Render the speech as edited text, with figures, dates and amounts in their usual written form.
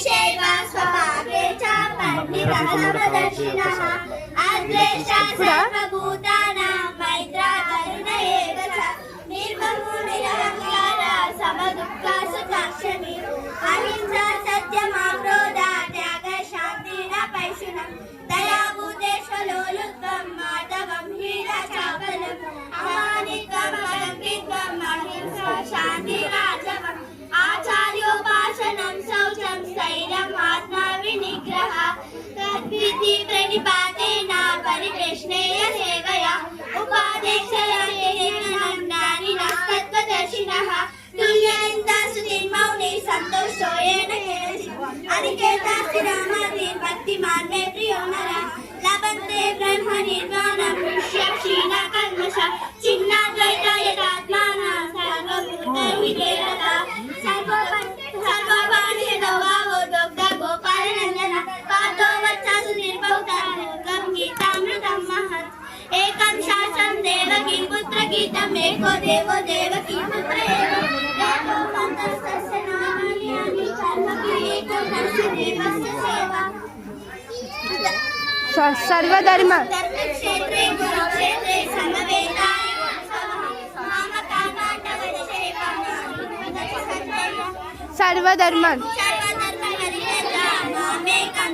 शैव स्वभागे च पन्निरसमदर्शिनः अद्वेष्टा सर्वभूतानां मैत्रा करुण एव च निर्ममो निरहङ्कारः समदुःखः सुखाक्षमी अहिंसा सत्यमक्रोधा त्यागः शान्तिरपैशुनम् दया भूतेष्वलोलुत्वं माधवं हीनचापलम् अमानित्वम् अदम्भित्वम् अहिंसा शान्तिराजवम् आचार्योपासनं शौचं स्थैर्यम् आत्मविनिग्रहः तद्विधि प्रणिपातेन परिप्रश्नेय सेवया उपादेशयेन ज्ञानिनस्तत्त्वदर्शिनः तुल्यनिन्दास्तुतिर्मौनी सन्तुष्टो येन केनचित् अनिकेतास्तिरामति भक्तिमान् मे प्रियो नरः लभन्ते ब्रह्मनिर्वाणं क्षीणकल्मषः छिन्नाद्वैता यदात्मानः सर्वभूतहिते रतः सर्वपाणिहितो भावो दोग्धा गोपालनन्दनः पार्थो वत्सासु निर्भौतः गीतामृतं महत् एकं शास्त्रं देवकी पुत्रगीतम् एको देवो देवकी पुत्र एको मन्तस्तस्य नामानि यानि कर्मकि एको तस्य देवस्य सेवा सर्वधर्म क्षेत्रे कुरुक्षेत्रे समवेताय सर्वधर्म सर्वधर्मपरित्यज्य मामेकं